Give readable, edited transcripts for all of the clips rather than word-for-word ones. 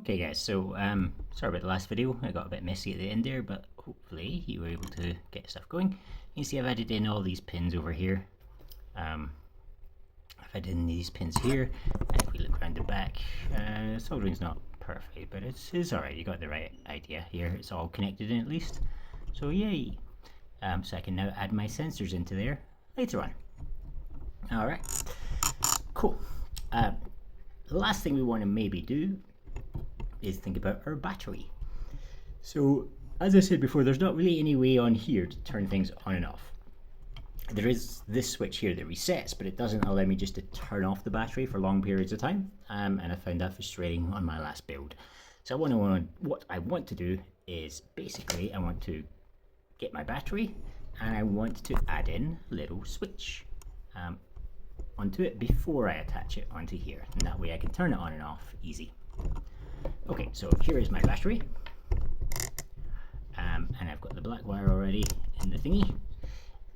Okay guys, so sorry about the last video, I got a bit messy at the end there, but hopefully you were able to get stuff going. You can see I've added in all these pins over here. I've added in these pins here, and if we look around the back, soldering's not perfect, but it's alright, you got the right idea here, it's all connected in at least, so yay! So I can now add my sensors into there later on. Alright, cool. The last thing we want to maybe do is think about our battery. So as I said before, there's not really any way on here to turn things on and off. There is this switch here that resets, but it doesn't allow me just to turn off the battery for long periods of time, and I found that frustrating on my last build. So what I want to do is basically I want to get my battery and I want to add in a little switch onto it before I attach it onto here, and that way I can turn it on and off easy. Okay, so here is my battery, and I've got the black wire already in the thingy,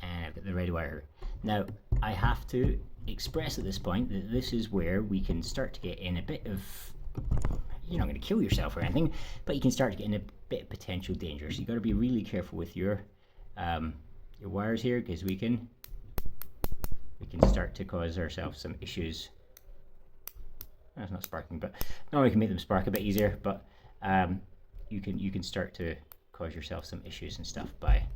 and I've got the red wire. Now I have to express at this point that this is where we can start to get in a bit of, you're not going to kill yourself or anything, but you can start to get in a bit of potential danger. So you've got to be really careful with your wires here, because we can start to cause ourselves some issues. That's not sparking, but no, we can make them spark a bit easier, but you can start to cause yourself some issues and stuff by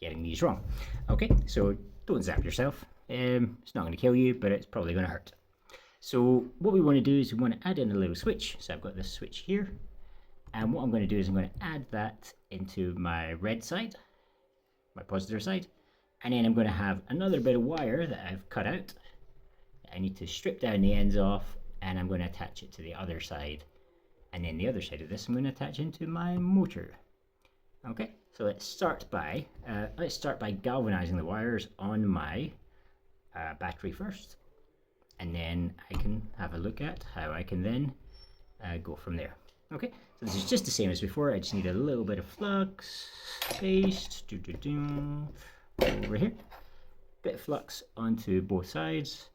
getting these wrong. Okay, so don't zap yourself. It's not going to kill you, but it's probably going to hurt. So what we want to do is we want to add in a little switch. So I've got this switch here, and what I'm going to do is I'm going to add that into my red side, my positive side, and then I'm going to have another bit of wire that I've cut out. I need to strip down the ends off, and I'm going to attach it to the other side, and then the other side of this I'm going to attach into my motor. Okay, so let's start by galvanizing the wires on my battery first, and then I can have a look at how I can then go from there. Okay, so this is just the same as before. I just need a little bit of flux paste over here, bit of flux onto both sides,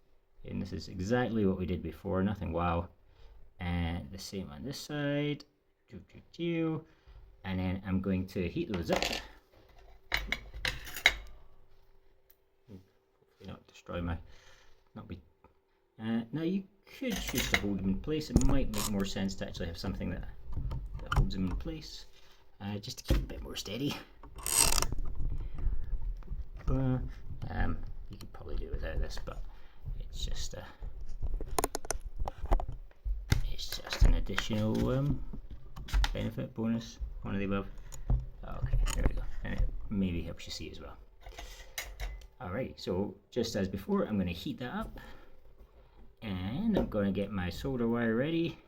and this is exactly what we did before, nothing wow. And the same on this side, and then I'm going to heat those up. Hopefully not destroy my, now you could choose to hold them in place. It might make more sense to actually have something that holds them in place, just to keep a bit more steady. You could probably do without this, but it's just an additional benefit, bonus, one of the above. Okay, there we go, and it maybe helps you see as well. Alright, so just as before, I'm going to heat that up, and I'm going to get my solder wire ready,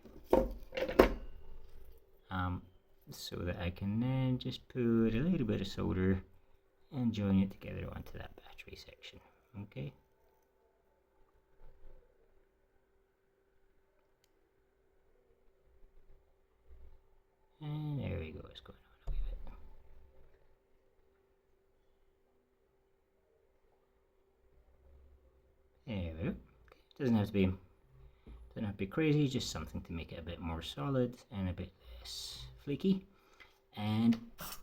so that I can then just put a little bit of solder and join it together onto that battery section. Okay. And there we go, it's going on a wee bit. There we go. Okay. Doesn't have to be crazy, just something to make it a bit more solid and a bit less flaky. And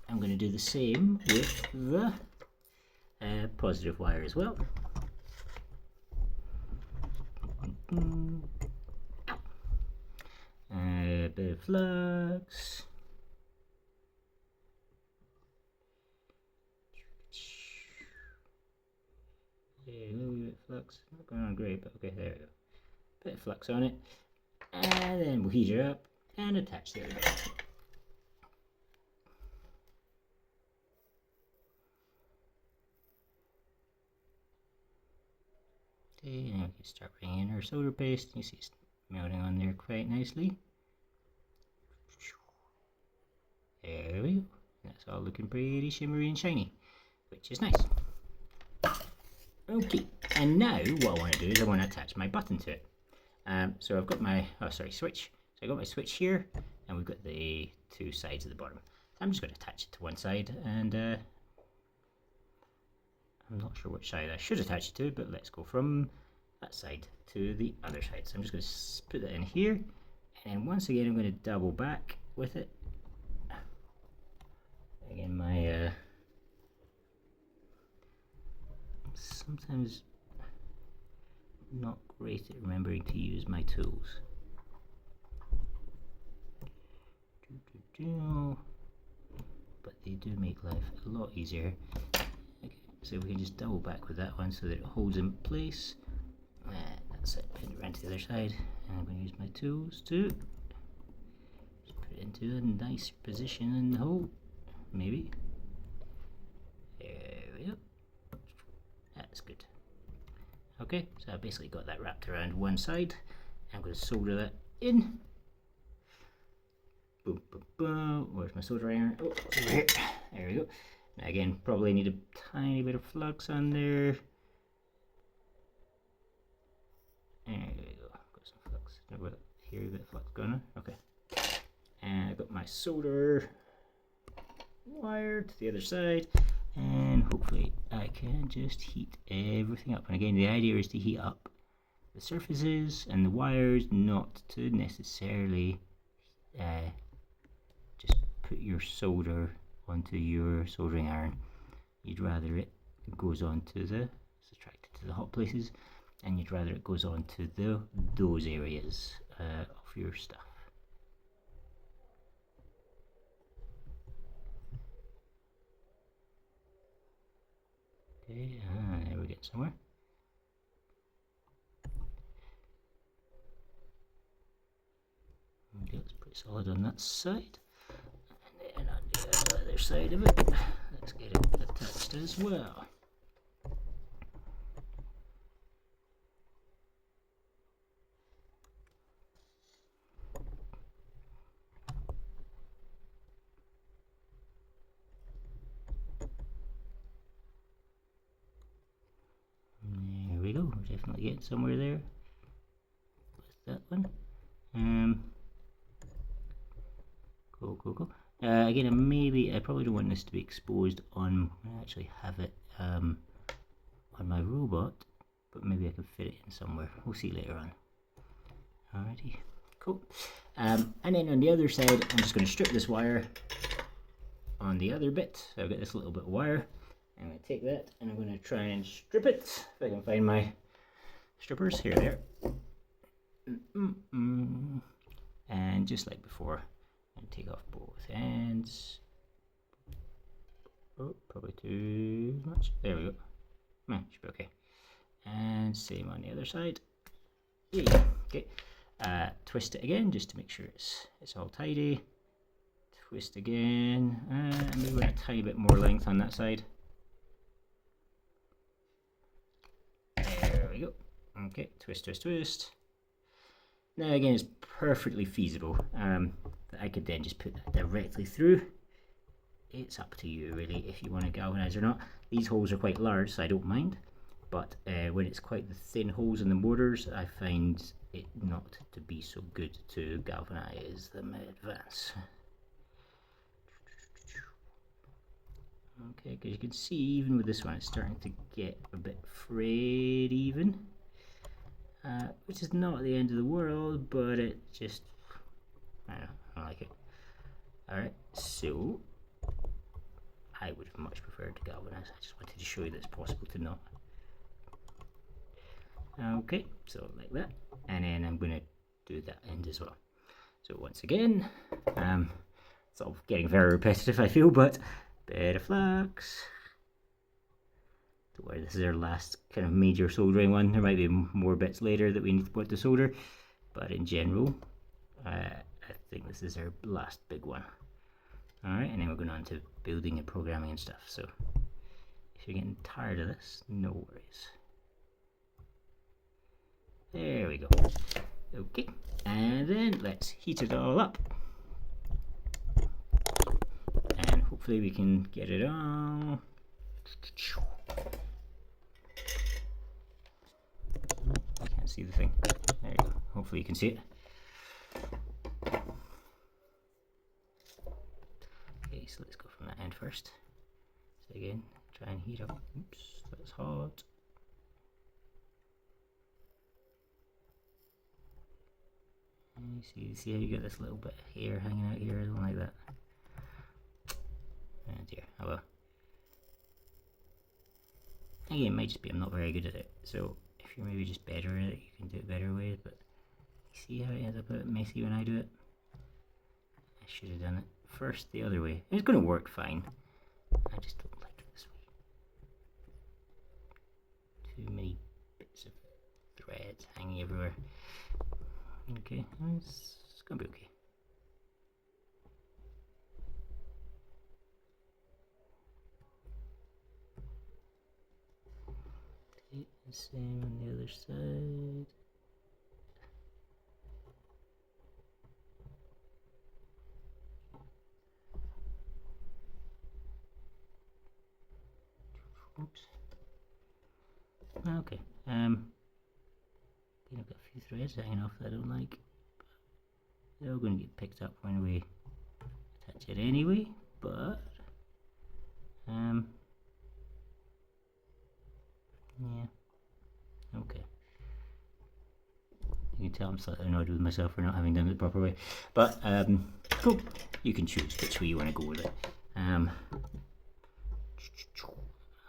I'm going to do the same with the positive wire as well. A bit of flux. A little bit of flux. Not going on great, but okay, there we go. Bit of flux on it, and then we'll heat it up and attach the other bit. Okay, now we can start bringing in our solder paste. You see it's melting on there quite nicely. There we go. That's all looking pretty shimmery and shiny, which is nice. Okay, and now what I want to do is I want to attach my button to it. So I've got my switch. So I got my switch here, and we've got the two sides at the bottom. So I'm just going to attach it to one side, and I'm not sure which side I should attach it to, but let's go from that side to the other side. So I'm just going to put that in here, and then once again I'm going to double back with it. Again, my sometimes not great at remembering to use my tools. But they do make life a lot easier. Okay, so we can just double back with that one so that it holds in place. That's it, pin it around to the other side, and I'm going to use my tools to just put it into a nice position in the hole, maybe. There we go. That's good. Okay, so I've basically got that wrapped around one side. I'm going to solder that in. Boom, boom, boom. Where's my soldering iron? Oh, it's over here. There we go. Now again, probably need a tiny bit of flux on there. There we go. Got some flux. Now here a bit of flux going on. Okay. And I've got my solder wire to the other side. And hopefully I can just heat everything up. And again, the idea is to heat up the surfaces and the wires, not to necessarily just put your solder onto your soldering iron. You'd rather it goes on to the, it's attracted to the hot places, and you'd rather it goes on to those areas of your stuff. Okay, there we get somewhere. Okay, it's pretty solid on that side. And then on the other side of it, let's get it attached as well. There we go, we're definitely getting somewhere there with that one. Cool. Again, I probably don't want this to be exposed on, I actually have it on my robot, but maybe I can fit it in somewhere. We'll see later on. Alrighty, cool. And then on the other side, I'm just going to strip this wire on the other bit. So I've got this little bit of wire. I'm going to take that and I'm going to try and strip it. If I can find my strippers, here they are. And just like before, and take off both ends. Oh, probably too much. There we go. Should be okay. And same on the other side. Yeah. Okay. Twist it again just to make sure it's all tidy. Twist again, and maybe a tiny bit more length on that side. There we go. Okay. Twist. Now again, it's perfectly feasible that I could then just put that directly through. It's up to you really if you want to galvanize or not. These holes are quite large, so I don't mind, but when it's quite the thin holes in the mortars, I find it not to be so good to galvanize them in advance. Okay, because you can see even with this one it's starting to get a bit frayed even. Which is not the end of the world, but it just, I don't know, I don't like it. Alright, so I would much prefer to galvanize. I just wanted to show you that it's possible to not. Okay, so like that, and then I'm going to do that end as well. So once again, it's all getting very repetitive I feel, but bit of flux. Don't worry, this is our last kind of major soldering one. There might be more bits later that we need to put to solder, but in general, I think this is our last big one. Alright, and then we're going on to building and programming and stuff. So if you're getting tired of this, no worries. There we go. Okay, and then let's heat it all up. And hopefully we can get it all. I can't see the thing. There you go. Hopefully you can see it. Okay, so let's go from that end first. So again, try and heat up. Oops, that's hot. See how you get this little bit of hair hanging out here? I don't like that. Oh dear, oh well. Again, it might just be I'm not very good at it, so if you're maybe just better at it, you can do it better ways, but you see how it ends up a bit messy when I do it? I should have done it first the other way. It's going to work fine. I just don't like it this way. Too many bits of threads hanging everywhere. Okay, it's going to be okay. Okay, the same on the other side. Oops. Okay. I've got a few threads hanging off that I don't like. They're all going to get picked up when we attach it anyway. But yeah. Okay. You can tell I'm slightly annoyed with myself for not having done it the proper way. But cool. You can choose which way you want to go with it.